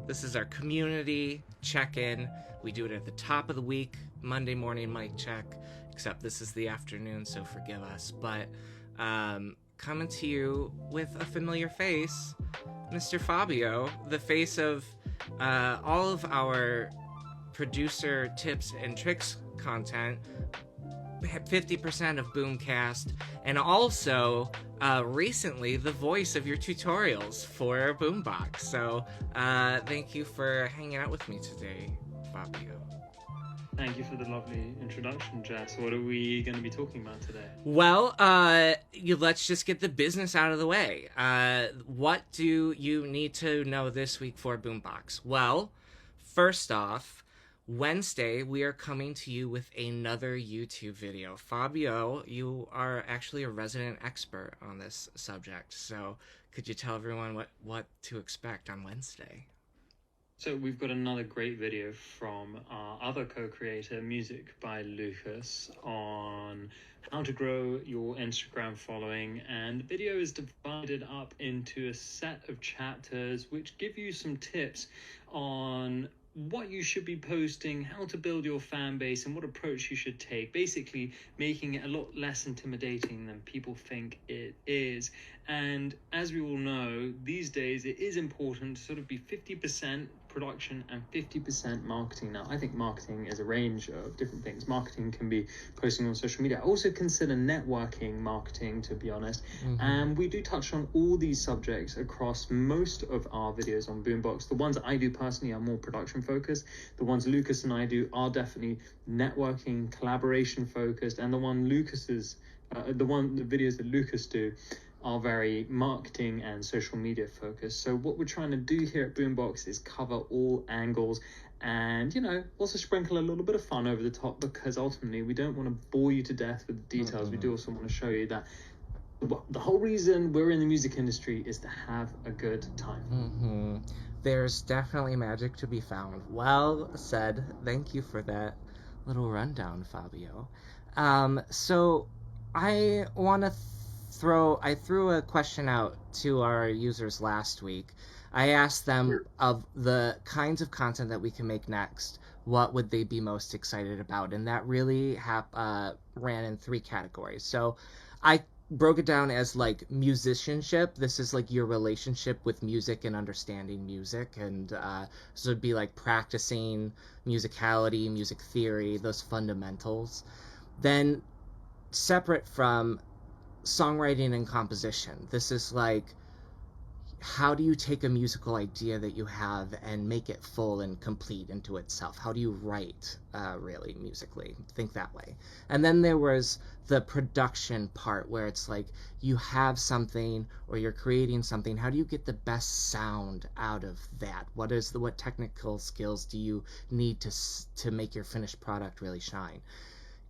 This is our community check-in. We do it at the top of the week, Monday morning mic check, except this is the afternoon, so forgive us. But coming to you with a familiar face, Mr. Fabio, the face of all of our producer tips and tricks content, 50% of Boomcast, and also recently the voice of your tutorials for Boombox. So thank you for hanging out with me today, Fabio. Thank you for the lovely introduction, Jess. What are we going to be talking about today? Well, let's just get the business out of the way. What do you need to know this week for Boombox? Well, first off, Wednesday, we are coming to you with another YouTube video. Fabio, you are actually a resident expert on this subject, so could you tell everyone what to expect on Wednesday? So we've got another great video from our other co-creator, musicbyLukas, on how to grow your Instagram following. And the video is divided up into a set of chapters which give you some tips on what you should be posting, how to build your fan base, and what approach you should take, basically making it a lot less intimidating than people think it is. And as we all know, these days it is important to sort of be 50% production and 50% marketing. Now, I think marketing is a range of different things. Marketing can be posting on social media. I also consider networking marketing, to be honest. Mm-hmm. And we do touch on all these subjects across most of our videos on Boombox. The ones I do personally are more production focused. The ones Lucas and I do are definitely networking, collaboration focused. And the videos that Lucas do are very marketing and social media focused. So what we're trying to do here at Boombox is cover all angles and, also sprinkle a little bit of fun over the top, because ultimately we don't want to bore you to death with the details. Mm-hmm. We do also want to show you that the whole reason we're in the music industry is to have a good time. Mm-hmm. There's definitely magic to be found. Well said. Thank you for that little rundown, Fabio. So I want to I threw a question out to our users last week. I asked them of the kinds of content that we can make next, what would they be most excited about? And that really ran in 3 categories. So I broke it down as like musicianship. This is like your relationship with music and understanding music. And so it'd be like practicing musicality, music theory, those fundamentals. Then separate from songwriting and composition, this is like, how do you take a musical idea that you have and make it full and complete into itself? How do you write really musically? Think that way. And then there was the production part, where it's like you have something or you're creating something. How do you get the best sound out of that? What technical skills do you need to make your finished product really shine?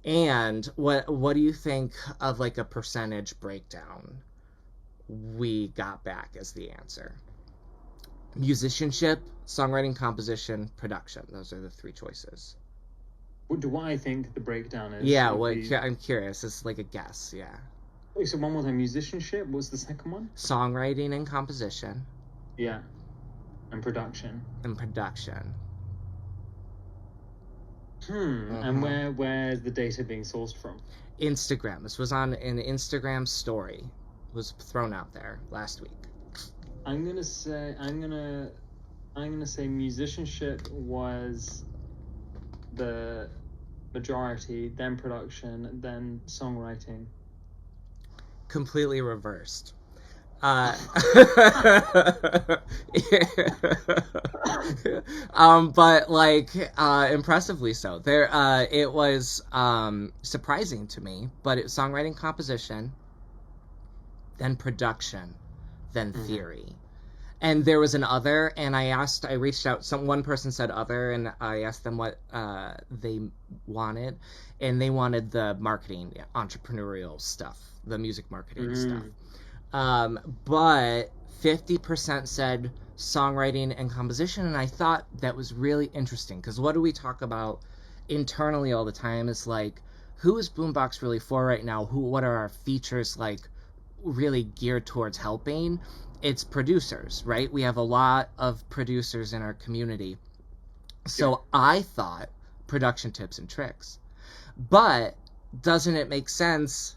And what do you think of like a percentage breakdown? We got back as the answer. Musicianship, songwriting, composition, production. Those are the 3 choices. What do I think the breakdown is? Yeah, I'm curious. It's like a guess, yeah. Wait, so one more time. Musicianship, what's the second one? Songwriting and composition. Yeah. And production. And where's the data being sourced from? Instagram. This was on an Instagram story. Was thrown out there last week. I'm gonna say musicianship was the majority, then production, then songwriting. Completely reversed. But like impressively so. There it was surprising to me, but it was songwriting, composition, then production, then theory. And there was an other, and I reached out, one person said other, and I asked them what they wanted, and they wanted the marketing, entrepreneurial stuff, the music marketing stuff. But 50% said songwriting and composition, and I thought that was really interesting, because what do we talk about internally all the time is like, who is Boombox really for right now? What are our features like really geared towards helping? it's producers, right? We have a lot of producers in our community. So I thought production tips and tricks. But doesn't it make sense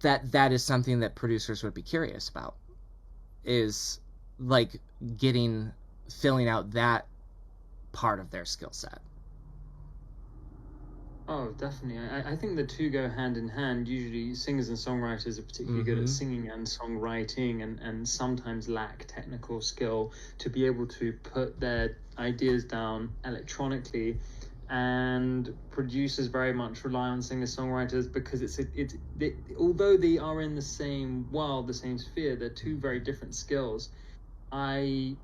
that that is something that producers would be curious about? Is like filling out that part of their skill set. Oh, definitely. I think the two go hand in hand. Usually, singers and songwriters are particularly good at singing and songwriting, and sometimes lack technical skill to be able to put their ideas down electronically. And producers very much rely on singer-songwriters because although they are in the same world, the same sphere, they're two very different skills. I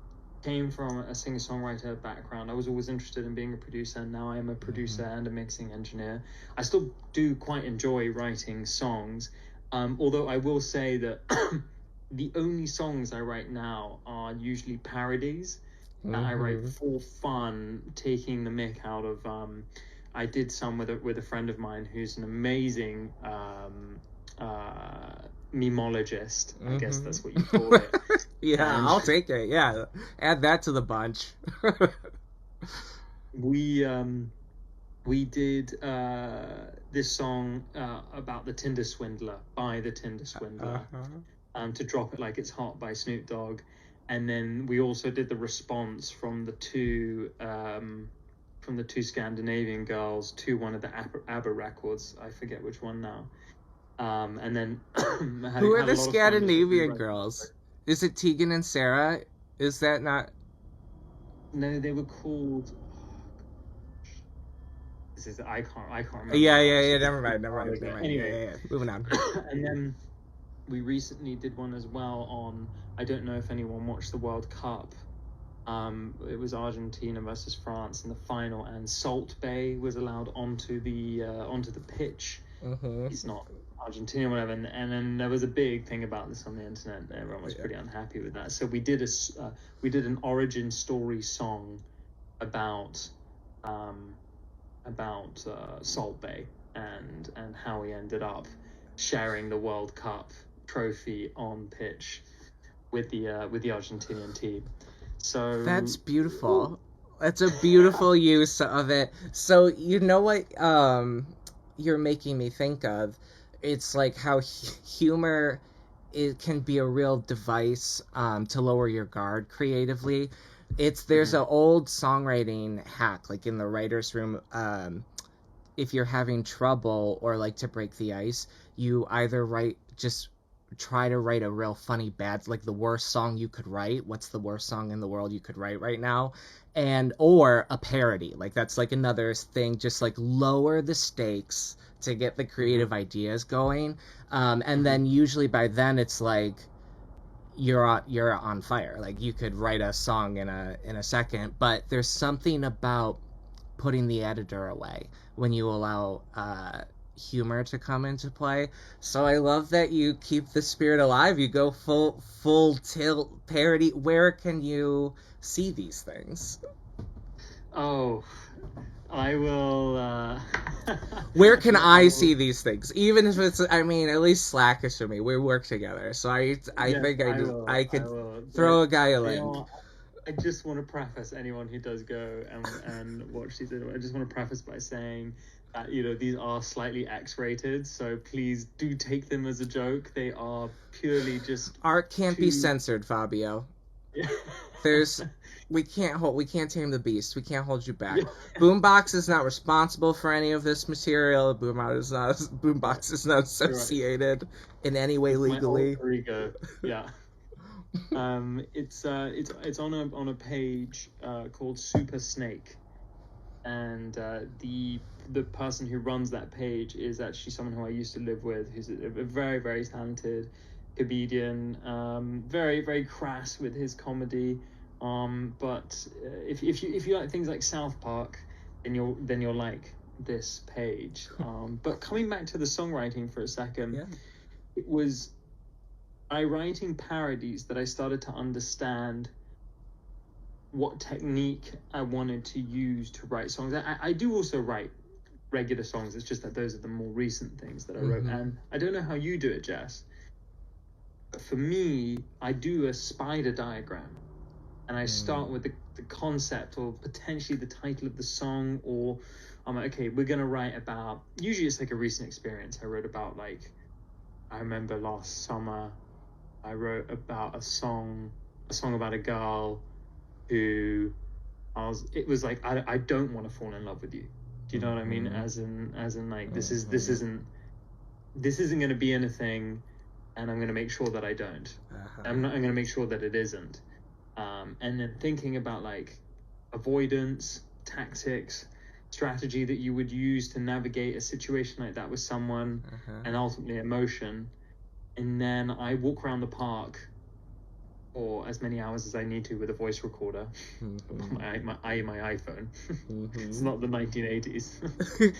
came from a singer-songwriter background. I was always interested in being a producer, and now I am a producer and a mixing engineer. I still do quite enjoy writing songs, although I will say that the only songs I write now are usually parodies that I write for fun, taking the mick out of. I did some with a friend of mine who's an amazing memologist. I guess that's what you call it. Yeah, I'll take it. Yeah, add that to the bunch. We did this song about the Tinder Swindler by the Tinder Swindler, to Drop It Like It's Hot by Snoop Dogg, and then we also did the response from the two Scandinavian girls to one of the ABBA records. I forget which one now. And then who are the Scandinavian girls? Is it Tegan and Sarah? Is that not? No, they were called. I can't remember. Yeah. Never mind. Anyway, Yeah. Moving on. And then we recently did one as well on. I don't know if anyone watched the World Cup. It was Argentina versus France in the final, and Salt Bay was allowed onto the pitch. He's not Argentina, whatever, and then there was a big thing about this on the internet. Everyone was pretty unhappy with that. So we did an origin story song about Salt Bay and how we ended up sharing the World Cup trophy on pitch with the Argentinian team. So that's beautiful. That's a beautiful use of it. So you know what you're making me think of? It's like how humor can be a real device to lower your guard creatively. There's an old songwriting hack, like in the writer's room. If you're having trouble or like to break the ice, you either try to write a real funny like the worst song you could write. What's the worst song in the world you could write right now? Or a parody. Like that's like another thing, just like lower the stakes to get the creative ideas going. And then usually by then it's like you're on fire. Like you could write a song in a second, but there's something about putting the editor away when you allow humor to come into play. So I love that you keep the spirit alive. You go full tilt parody. Where can you see these things? Oh, I will. Where can I see these things? Even if it's, I mean, at least Slack is for me. We work together, so I think I could throw a guy a link. I just want to preface anyone who does go and watch these. I just want to preface by saying that these are slightly X-rated, so please do take them as a joke. They are purely just art can't be censored, Fabio. We can't tame the beast. We can't hold you back. Boombox is not responsible for any of this material. Boombox is not associated in any way legally. My alter ego. Yeah. It's on a page called Super Snake, and the person who runs that page is actually someone who I used to live with, who's a very, very talented comedian, very, very crass with his comedy. But if you like things like South Park, then you'll like this page. But coming back to the songwriting for a second, it was by writing parodies that I started to understand what technique I wanted to use to write songs. I do also write regular songs. It's just that those are the more recent things that I wrote. And I don't know how you do it, Jess. for me, I do a spider diagram, and I start with the concept or potentially the title of the song, or I'm like, okay, we're gonna write about, usually it's like a recent experience. I wrote about, like, I remember last summer I wrote about a song about a girl who it was like, I don't want to fall in love with you. Do you know what I mean? As in like, this isn't going to be anything, and I'm going to make sure that I don't. I'm going to make sure that it isn't. And then thinking about, like, avoidance, tactics, strategy that you would use to navigate a situation like that with someone, and ultimately emotion. And then I walk around the park for as many hours as I need to with a voice recorder. my iPhone. It's not the 1980s.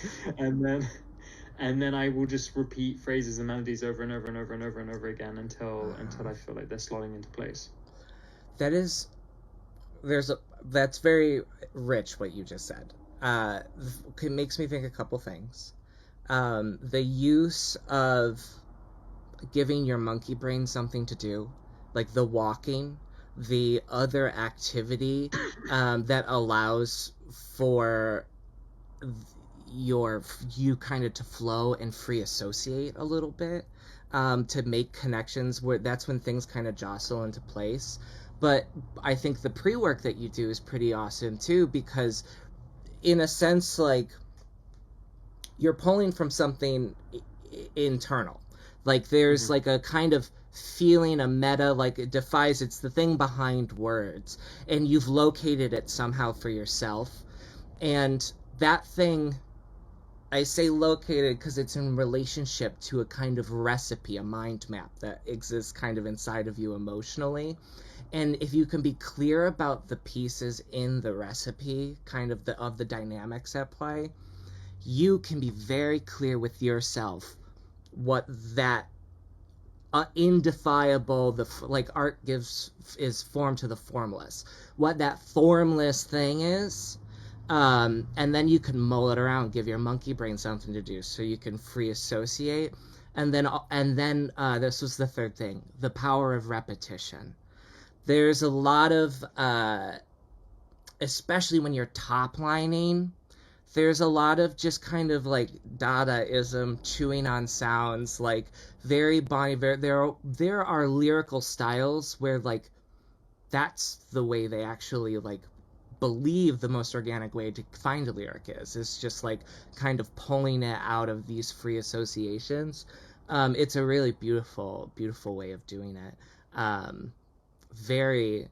and then I will just repeat phrases and melodies over and over and over and over and over again until I feel like they're slotting into place. That's very rich what you just said. It makes me think a couple things. The use of giving your monkey brain something to do, like the walking, the other activity that allows for you kind of to flow and free associate a little bit, to make connections, where that's when things kind of jostle into place. But I think the pre-work that you do is pretty awesome too, because in a sense, like, you're pulling from something internal. Like, there's like a kind of feeling, a meta, like it defies, it's the thing behind words, and you've located it somehow for yourself. And that thing, I say located because it's in relationship to a kind of recipe, a mind map that exists kind of inside of you emotionally. And if you can be clear about the pieces in the recipe, kind of the dynamics at play, you can be very clear with yourself what that indefiable, like art is form to the formless, what that formless thing is. And then you can mull it around, give your monkey brain something to do, so you can free associate. And then this was the third thing, the power of repetition. There's a lot of, especially when you're top lining, there's a lot of just kind of like Dadaism, chewing on sounds, like very there are lyrical styles where, like, that's the way they actually, like, believe the most organic way to find a lyric is just like kind of pulling it out of these free associations. It's a really beautiful way of doing it. Very,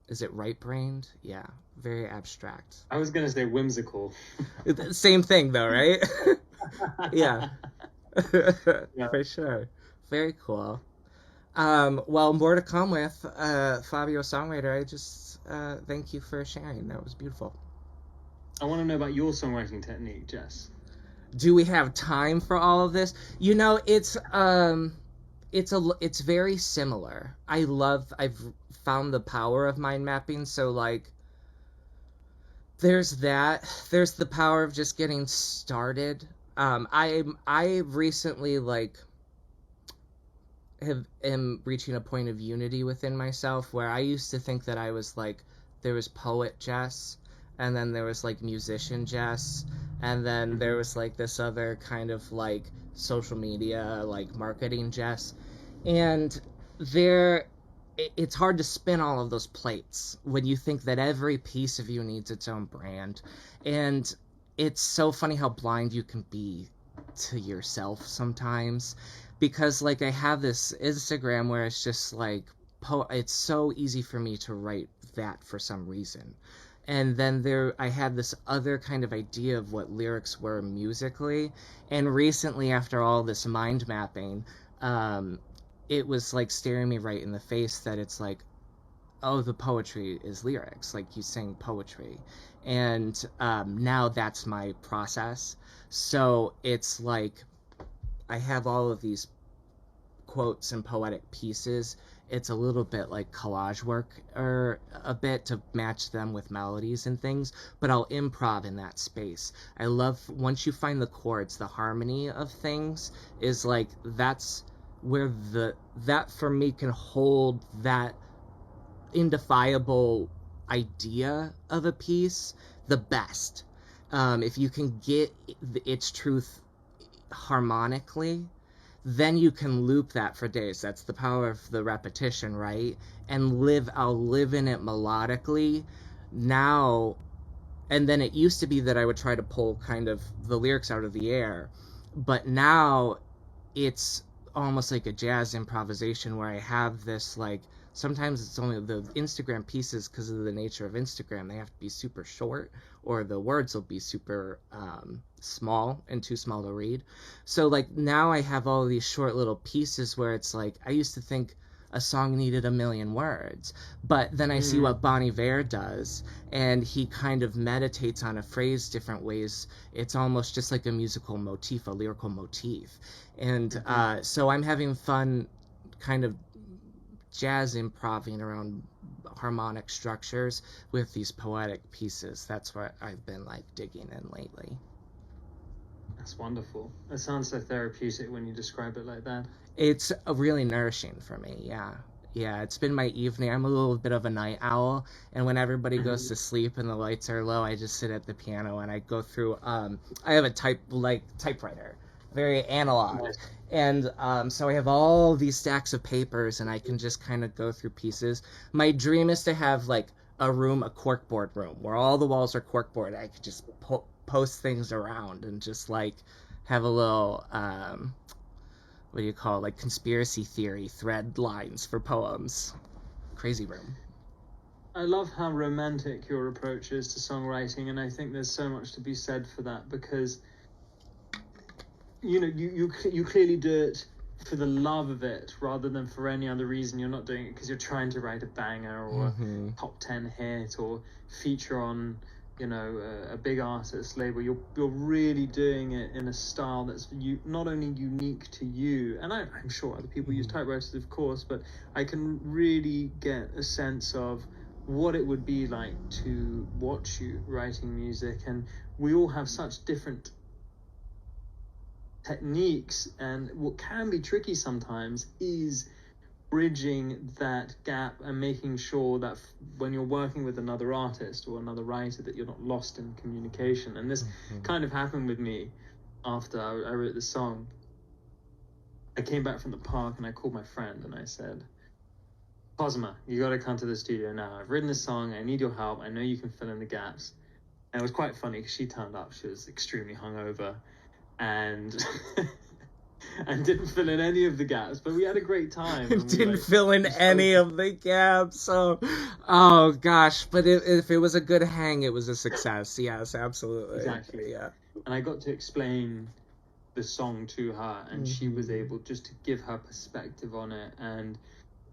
is it right-brained? Yeah, very abstract. I was gonna say whimsical. Same thing though, right? Yeah. Yeah. For sure. Very cool. Well, more to come with Fabio Songwriter. I just thank you for sharing. That was beautiful. I want to know about your songwriting technique, Jess. Do we have time for all of this? You know, it's very similar. I've found the power of mind mapping. So, like, there's the power of just getting started. I recently, like, am reaching a point of unity within myself, where I used to think that I was like, there was poet Jess, and then there was like musician Jess, and then there was like this other kind of like social media, like marketing Jess. And it's hard to spin all of those plates when you think that every piece of you needs its own brand. And it's so funny how blind you can be to yourself sometimes, because, like, I have this Instagram where it's just like it's so easy for me to write that for some reason. And then I had this other kind of idea of what lyrics were musically. And recently, after all this mind mapping, it was like staring me right in the face that it's like, oh, the poetry is lyrics, like you sing poetry. And now that's my process. So it's like I have all of these quotes and poetic pieces. It's a little bit like collage work, or a bit to match them with melodies and things, but I'll improv in that space. I love, once you find the chords, the harmony of things is like, that's where that for me can hold that indefiable idea of a piece the best. If you can get its truth harmonically, then you can loop that for days. That's the power of the repetition, right? And I'll live in it melodically now. And then it used to be that I would try to pull kind of the lyrics out of the air, but now it's almost like a jazz improvisation where I have this, like, sometimes it's only the Instagram pieces, because of the nature of Instagram, they have to be super short, or the words will be super small and too small to read. So like now I have all these short little pieces where it's like, I used to think a song needed a million words, but then I see what Bon Iver does, and he kind of meditates on a phrase different ways. It's almost just like a musical motif, a lyrical motif. And so I'm having fun kind of jazz improving around harmonic structures with these poetic pieces. That's what I've been like digging in lately. That's wonderful. It sounds so therapeutic when you describe it like that. It's really nourishing for me, yeah. Yeah, it's been my evening. I'm a little bit of a night owl, and when everybody goes to sleep and the lights are low, I just sit at the piano and I go through, I have a typewriter, very analog. Nice. And so I have all these stacks of papers, and I can just kind of go through pieces. My dream is to have like a corkboard room, where all the walls are corkboard. I could just post things around and just like have a little, what do you call it, like conspiracy theory thread lines for poems. Crazy room. I love how romantic your approach is to songwriting, and I think there's so much to be said for that, because you know, you clearly do it for the love of it rather than for any other reason. You're not doing it because you're trying to write a banger or a top 10 hit or feature on, you know, a big artist label. You're really doing it in a style that's not only unique to you, and I'm sure other people use typewriters, of course, but I can really get a sense of what it would be like to watch you writing music. And we all have such different techniques, and what can be tricky sometimes is bridging that gap and making sure that when you're working with another artist or another writer, that you're not lost in communication. And this kind of happened with me after I wrote the song. I came back from the park and I called my friend and I said, Cosima, you got to come to the studio now. I've written this song. I need your help. I know you can fill in the gaps. And it was quite funny because she turned up. She was extremely hungover and and didn't fill in any of the gaps, but we had a great time. Didn't fill in any of the gaps. Oh gosh, but if it was a good hang, it was a success. Yes, absolutely. Exactly. Yeah. And I got to explain the song to her, and she was able just to give her perspective on it and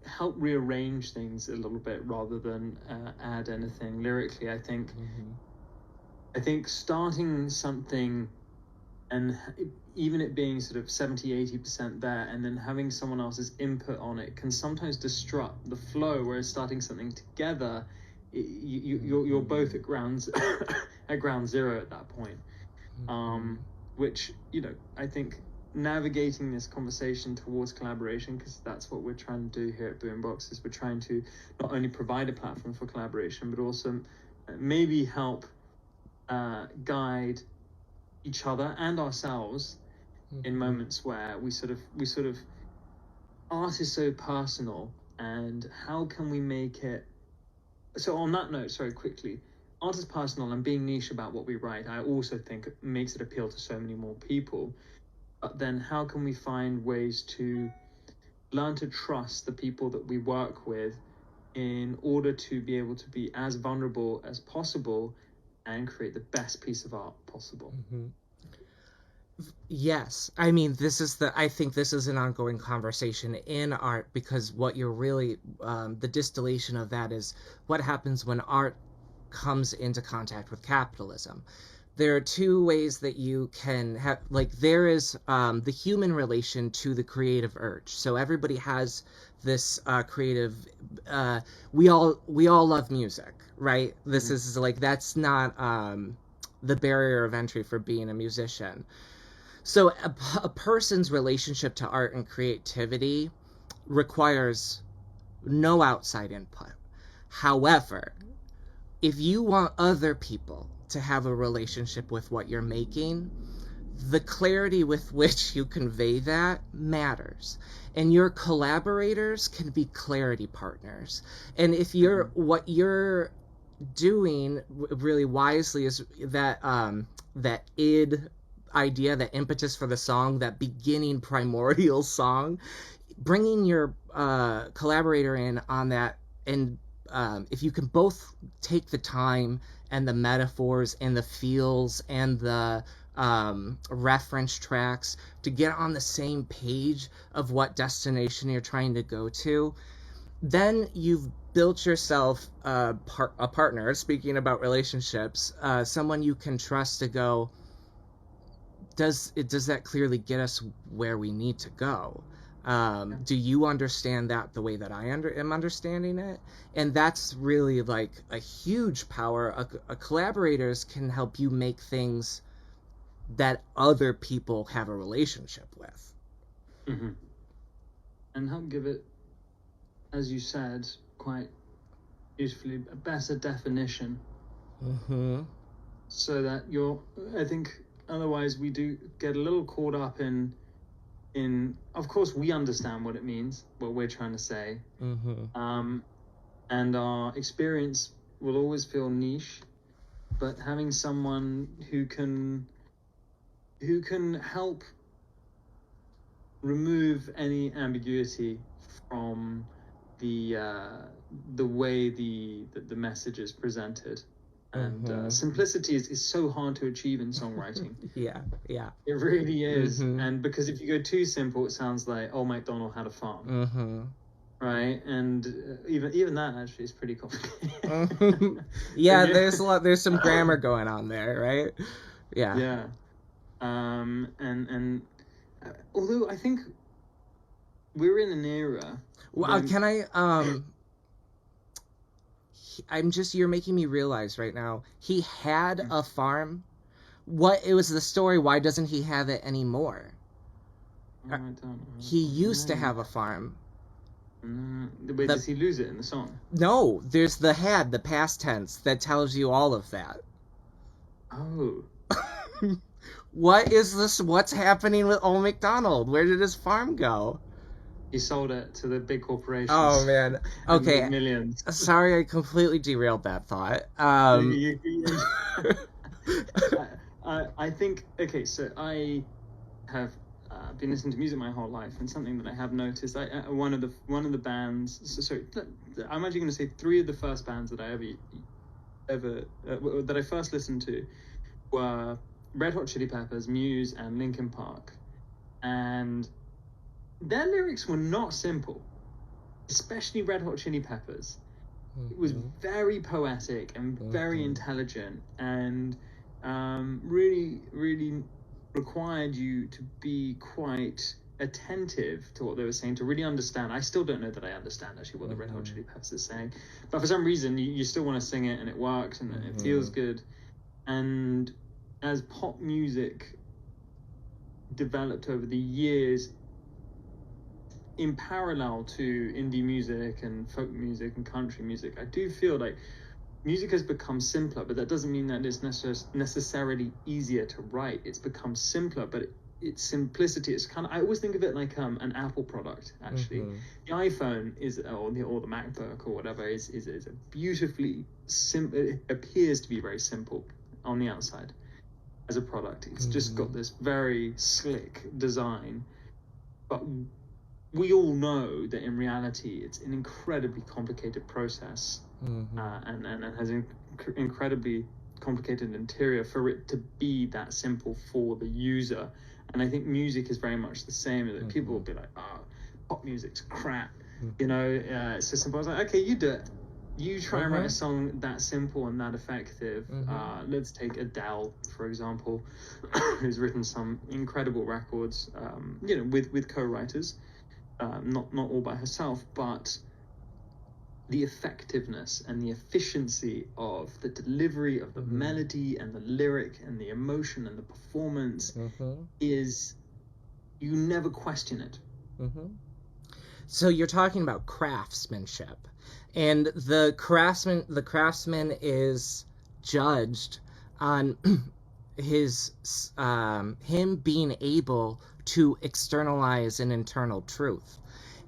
help rearrange things a little bit rather than add anything lyrically. I think starting something and even it being sort of 70-80% there, and then having someone else's input on it can sometimes disrupt the flow, whereas starting something together, you're both at ground zero at that point. Which, you know, I think navigating this conversation towards collaboration, because that's what we're trying to do here at Boombox, is we're trying to not only provide a platform for collaboration, but also maybe help guide each other and ourselves in moments where we sort of art is so personal, and how can we make it so. On that note, sorry, quickly, art is personal, and being niche about what we write, I also think makes it appeal to so many more people. But then how can we find ways to learn to trust the people that we work with in order to be able to be as vulnerable as possible and create the best piece of art possible? Yes, I mean, I think this is an ongoing conversation in art, because what you're really, the distillation of that is what happens when art comes into contact with capitalism. There are two ways that you can have, like, there is the human relation to the creative urge. So everybody has this creative, we all love music, right? This is like, that's not the barrier of entry for being a musician. So a person's relationship to art and creativity requires no outside input. However, if you want other people to have a relationship with what you're making, the clarity with which you convey that matters. And your collaborators can be clarity partners. And if what you're doing really wisely is that that id idea, that impetus for the song, that beginning primordial song, bringing your collaborator in on that, and if you can both take the time and the metaphors and the feels and the reference tracks to get on the same page of what destination you're trying to go to, then you've built yourself a partner. Speaking about relationships, someone you can trust to go, does that clearly get us where we need to go? Do you understand that the way that I am understanding it? And that's really like a huge power. Collaborators can help you make things that other people have a relationship with. Mm-hmm. And help give it, as you said, quite usefully, a better definition. Mm-hmm. So that I think otherwise we do get a little caught up in, of course we understand what it means, what we're trying to say. Mm-hmm. And our experience will always feel niche, but having someone who can help remove any ambiguity from the way the message is presented. And simplicity is so hard to achieve in songwriting. Yeah. It really is. Mm-hmm. And because if you go too simple, it sounds like, oh, MacDonald had a farm. Mm-hmm. Right? And even that actually is pretty complicated. Yeah, there's some grammar going on there, right? Yeah. Yeah. And although I think we're in an era. Well, can I you're making me realize right now, he had a farm. It was the story, why doesn't he have it anymore? I don't know. He used to have a farm. Wait, does he lose it in the song? No, there's the past tense that tells you all of that. Oh. What is this? What's happening with old MacDonald? Where did his farm go? He sold it to the big corporations. Oh, man. Okay. Millions. Sorry, I completely derailed that thought. I think, okay, so I have been listening to music my whole life, and something that I have noticed, one of the bands, I'm actually going to say 3 of the first bands that I ever that I first listened to were Red Hot Chili Peppers, Muse, and Linkin Park. And their lyrics were not simple, especially Red Hot Chili Peppers. Mm-hmm. It was very poetic and very intelligent, and really, really required you to be quite attentive to what they were saying, to really understand. I still don't know that I understand actually what the Red Hot Chili Peppers is saying, but for some reason you still want to sing it, and it works, and it feels good. And as pop music developed over the years in parallel to indie music and folk music and country music, I do feel like music has become simpler, but that doesn't mean that it's necessarily easier to write. It's become simpler, but its simplicity is kind of, I always think of it like an Apple product, actually. The iPhone or the MacBook or whatever is a beautifully simple, it appears to be very simple on the outside as a product. It's just got this very slick design, but we all know that in reality it's an incredibly complicated process, and has an incredibly complicated interior for it to be that simple for the user. And I think music is very much the same. That people will be like, pop music's crap, it's so simple. I was like, okay, you do it. You try and write a song that simple and that effective. Let's take Adele, for example, who's written some incredible records, with co-writers, not all by herself, but the effectiveness and the efficiency of the delivery of the melody and the lyric and the emotion and the performance is, you never question it. So you're talking about craftsmanship, and the craftsman is judged on his him being able to externalize an internal truth.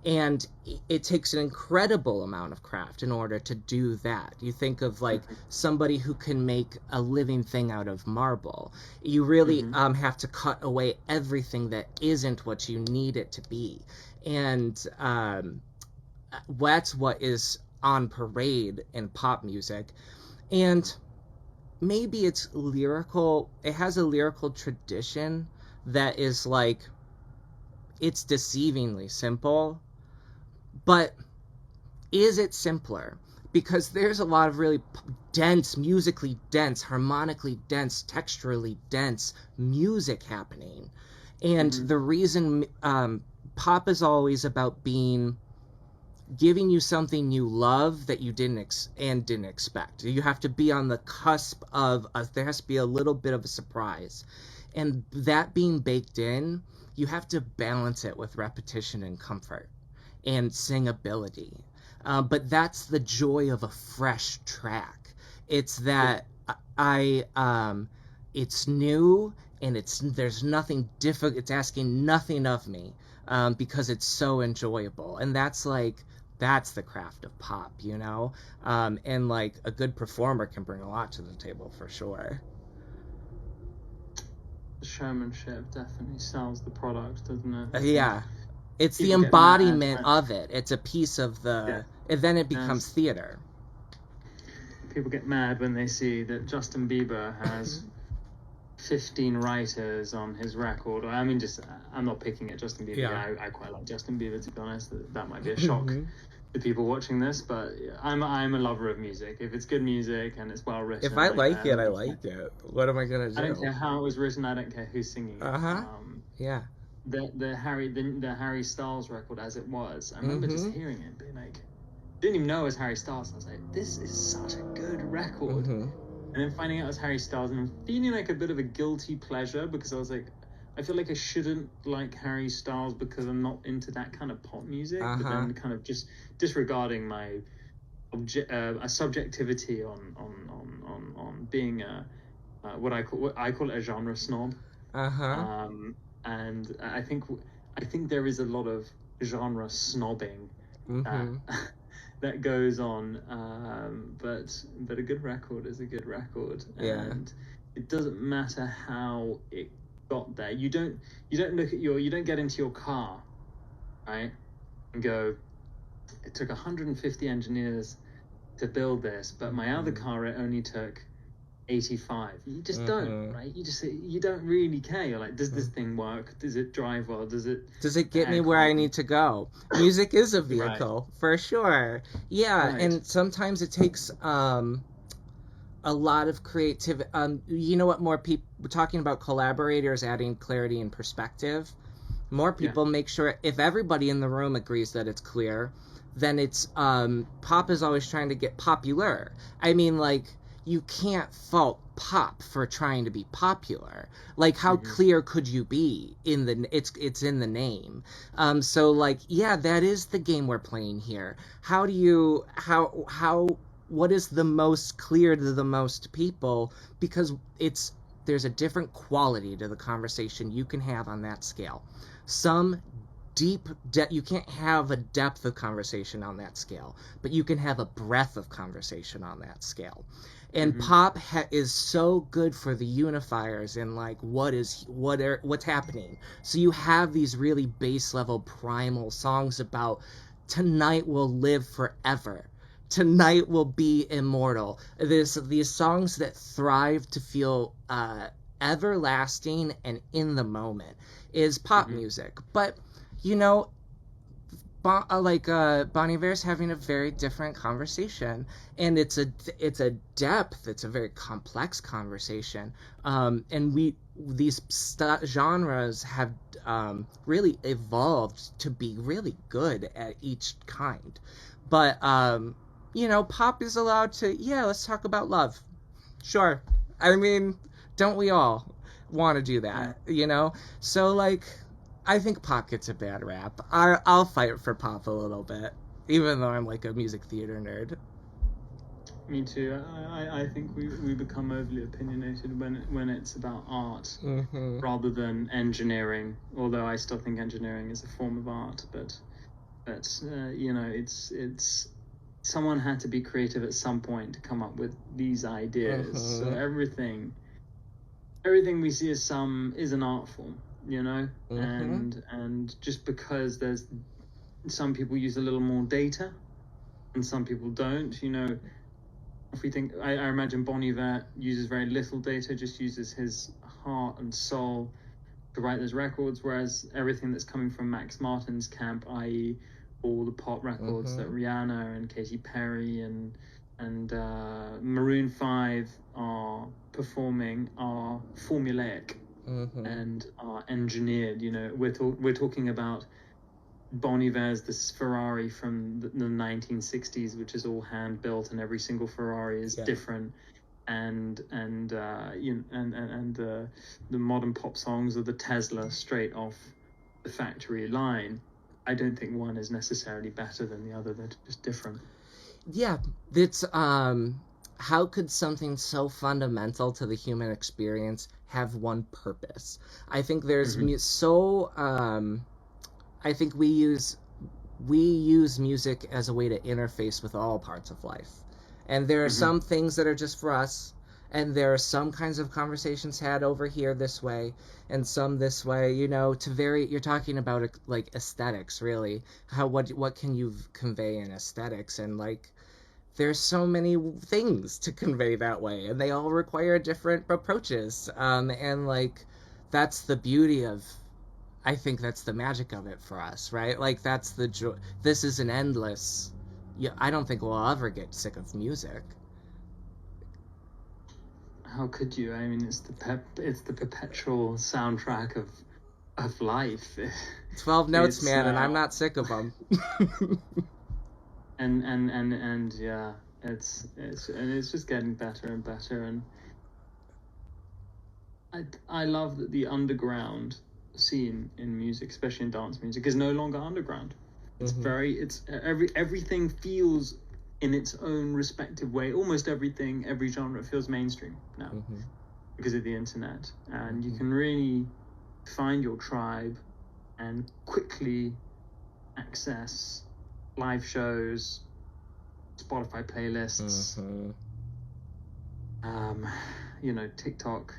And it takes an incredible amount of craft in order to do that. You think of like somebody who can make a living thing out of marble. You really have to cut away everything that isn't what you need it to be. And that's what is on parade in pop music. And maybe it's lyrical. It has a lyrical tradition that is like, it's deceivingly simple. But is it simpler? Because there's a lot of really dense, musically dense, harmonically dense, texturally dense music happening. And the reason pop is always about giving you something you love that you didn't expect. You have to be on the cusp of, there has to be a little bit of a surprise. And that being baked in, you have to balance it with repetition and comfort and singability. But that's the joy of a fresh track. It's that it's new, and there's nothing difficult. It's asking nothing of me, because it's so enjoyable. And that's the craft of pop, you know? And like a good performer can bring a lot to the table for sure. The showmanship definitely sells the product, doesn't it? Yeah. It's the embodiment of it. It's a piece of and then it becomes theater. People get mad when they see that Justin Bieber has 15 writers on his record. I mean, I'm not picking at Justin Bieber. Yeah. I quite like Justin Bieber, to be honest. That might be a shock to people watching this, but I'm a lover of music. If it's good music and it's well written, if I like it, I like it. What am I gonna do? I don't care how it was written. I don't care who's singing it. Yeah. The Harry Styles record, as it was, I remember just hearing it, being like, didn't even know it was Harry Styles. I was like, this is such a good record. And then finding out it was Harry Styles, and feeling like a bit of a guilty pleasure, because I was like, I feel like I shouldn't like Harry Styles because I'm not into that kind of pop music. But then kind of just disregarding my subjectivity on being what I call it a genre snob. And I think there is a lot of genre snobbing that goes on, but a good record is a good record, and it doesn't matter how it got there. You don't get into your car, right, and go, it took 150 engineers to build this, but my other car, it only took 85. You just don't, right? You don't really care. You're like, does this thing work? Does it drive well? Does it get me where I need to go? Music is a vehicle, for sure. Yeah, and sometimes it takes a lot of creativity. You know what? More people, we're talking about collaborators adding clarity and perspective. More people make sure, if everybody in the room agrees that it's clear, then it's pop is always trying to get popular. I mean, like, you can't fault pop for trying to be popular. Like, how clear could you be in it's in the name. So like, yeah, that is the game we're playing here. How do you what is the most clear to the most people? Because there's a different quality to the conversation you can have on that scale. Some you can't have a depth of conversation on that scale, but you can have a breadth of conversation on that scale. And pop is so good for the unifiers and like what's happening. So you have these really base level primal songs about tonight will live forever. Tonight will be immortal. There's these songs that thrive to feel everlasting and in the moment is pop music. But you know, Bon Iver's having a very different conversation, and it's a depth. It's a very complex conversation, and these genres have really evolved to be really good at each kind. But pop is allowed to, yeah, let's talk about love. Sure. I mean, don't we all want to do that, So, like, I think pop gets a bad rap. I'll fight for pop a little bit, even though I'm, like, a music theater nerd. Me too. I think we become overly opinionated when it's about art rather than engineering. Although I still think engineering is a form of art, but it's someone had to be creative at some point to come up with these ideas. So everything we see is an art form, and just because there's some people use a little more data and some people don't, if we think, I imagine Bon Iver uses very little data, just uses his heart and soul to write those records, whereas everything that's coming from Max Martin's camp, i.e. all the pop records that Rihanna and Katy Perry and Maroon 5 are performing, are formulaic and are engineered. We're talking about Bon Iver's this Ferrari from the 1960s, which is all hand built, and every single Ferrari is different. And the modern pop songs are the Tesla straight off the factory line. I don't think one is necessarily better than the other. They're just different. Yeah, it's how could something so fundamental to the human experience have one purpose? I think there's I think we use music as a way to interface with all parts of life. And there are some things that are just for us, and there are some kinds of conversations had over here this way, and some this way, to vary. You're talking about, like, aesthetics, really. What can you convey in aesthetics? And, like, there's so many things to convey that way, and they all require different approaches. And, like, that's the beauty of, I think that's the magic of it for us, right? Like, that's the joy. This is an endless. I don't think we'll ever get sick of music. How could you? I mean, it's the perpetual soundtrack of life. 12 notes, man, and I'm not sick of them. and yeah, it's just getting better and better. And I love that the underground scene in music, especially in dance music, is no longer underground. It's everything feels in its own respective way. Almost every genre feels mainstream now because of the internet, and you can really find your tribe and quickly access live shows, Spotify playlists, TikTok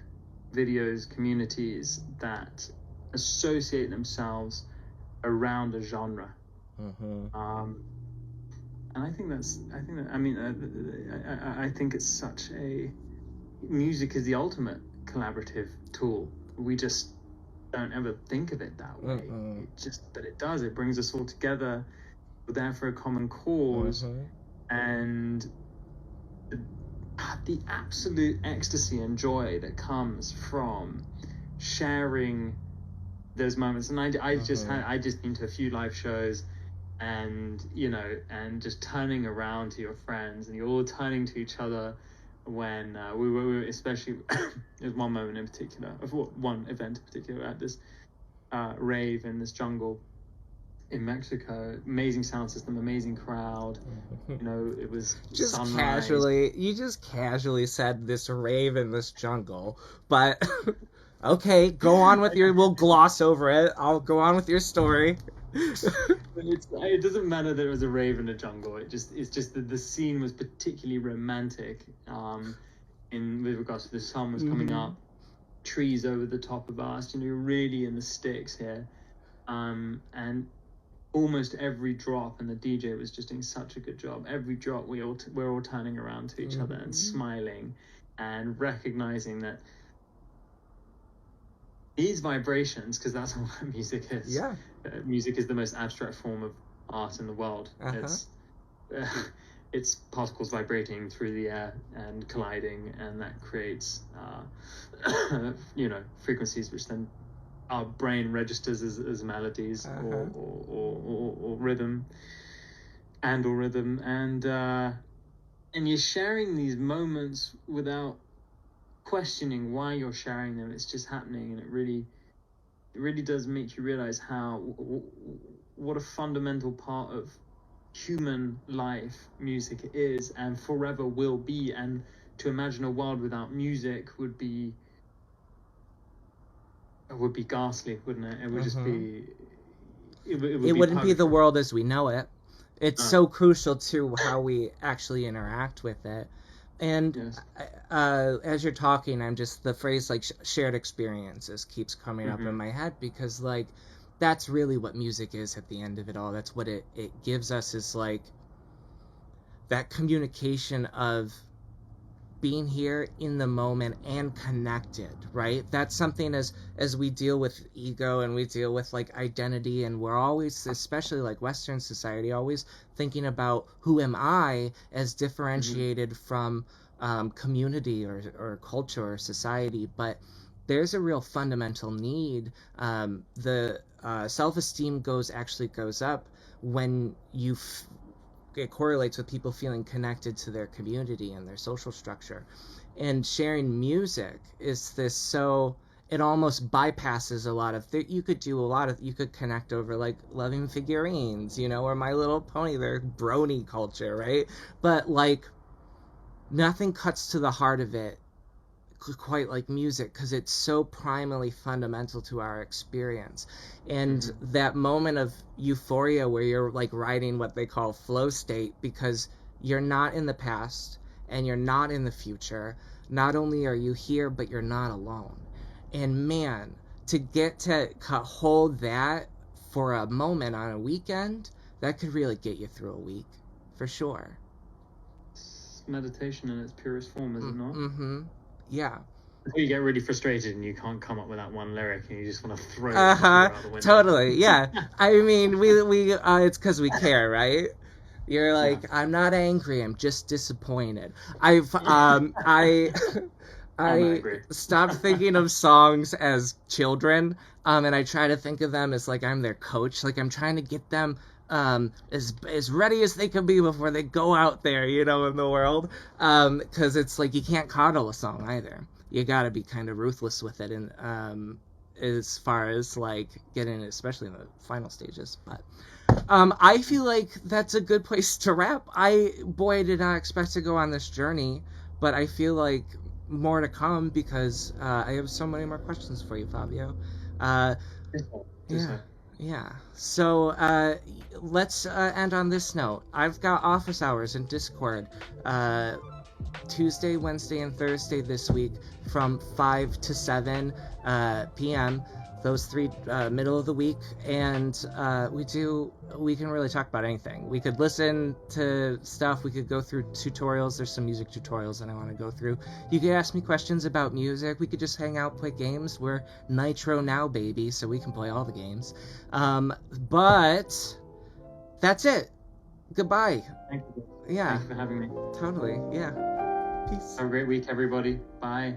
videos, communities that associate themselves around a genre. And I think it's such a, music is the ultimate collaborative tool. We just don't ever think of it that way. But it does. It brings us all together. We're there for a common cause, and the absolute ecstasy and joy that comes from sharing those moments. And I just been to a few live shows, and and just turning around to your friends, and you're all turning to each other when we were especially there's one moment in particular, one event in particular, at this rave in this jungle in Mexico. Amazing sound system, amazing crowd. It was just sunrise. You just casually said this rave in this jungle, but okay, go on with we'll gloss over it. I'll go on with your story. It doesn't matter that it was a rave in a jungle. It's just that the scene was particularly romantic. With regards to the sun was coming up, trees over the top of us. Really in the sticks here, and almost every drop, and the DJ was just doing such a good job. Every drop, we're all turning around to each other and smiling, and recognizing that these vibrations, because that's what music is. Yeah. Music is the most abstract form of art in the world. It's particles vibrating through the air and colliding, and that creates frequencies which then our brain registers as melodies or rhythm. or rhythm, and you're sharing these moments without questioning why you're sharing them. It's just happening, and it really does make you realize what a fundamental part of human life music is and forever will be. And to imagine a world without music would be ghastly, wouldn't it? It would just be it wouldn't be the world as we know it. It's so crucial to how we actually interact with it. And Yes. As you're talking, I'm just, the phrase like shared experiences keeps coming up in my head, because like that's really what music is at the end of it all. That's what it gives us, is like that communication of being here in the moment and connected, right? That's something as we deal with ego and we deal with like identity, and we're always, especially like Western society, always thinking about who am I as differentiated from community or culture or society. But there's a real fundamental need. The self-esteem goes up when it correlates with people feeling connected to their community and their social structure. And sharing music is this, so it almost bypasses a lot of you could connect over like loving figurines, or My Little Pony, their brony culture, right? But like nothing cuts to the heart of it quite like music, because it's so primally fundamental to our experience. And that moment of euphoria where you're like riding what they call flow state, because you're not in the past and you're not in the future. Not only are you here, but you're not alone. And man, to get to hold that for a moment on a weekend, that could really get you through a week, for sure. It's meditation in its purest form, is it not? Yeah. You get really frustrated and you can't come up with that one lyric, and you just want to throw it out the window. Totally, yeah. I mean, we it's because we care, right? You're like, yeah. I'm not angry, I'm just disappointed. I stopped thinking of songs as children, and I try to think of them as like I'm their coach. Like I'm trying to get them as ready as they can be before they go out there, in the world. Because it's like you can't coddle a song either. You gotta be kind of ruthless with it, and as far as like getting it, especially in the final stages. But I feel like that's a good place to wrap. I did not expect to go on this journey, but I feel like more to come, because I have so many more questions for you, Fabio. Yeah. So let's end on this note. I've got office hours in Discord Tuesday, Wednesday, and Thursday this week from 5 to 7 p.m. Those three middle of the week, and we can really talk about anything. We could listen to stuff, we could go through tutorials. There's some music tutorials that I want to go through. You could ask me questions about music. We could just hang out, play games. We're Nitro now, baby, so we can play all the games. But that's it. Goodbye. Thank you. Yeah. Thanks for having me. Totally. Yeah. Peace. Have a great week, everybody. Bye.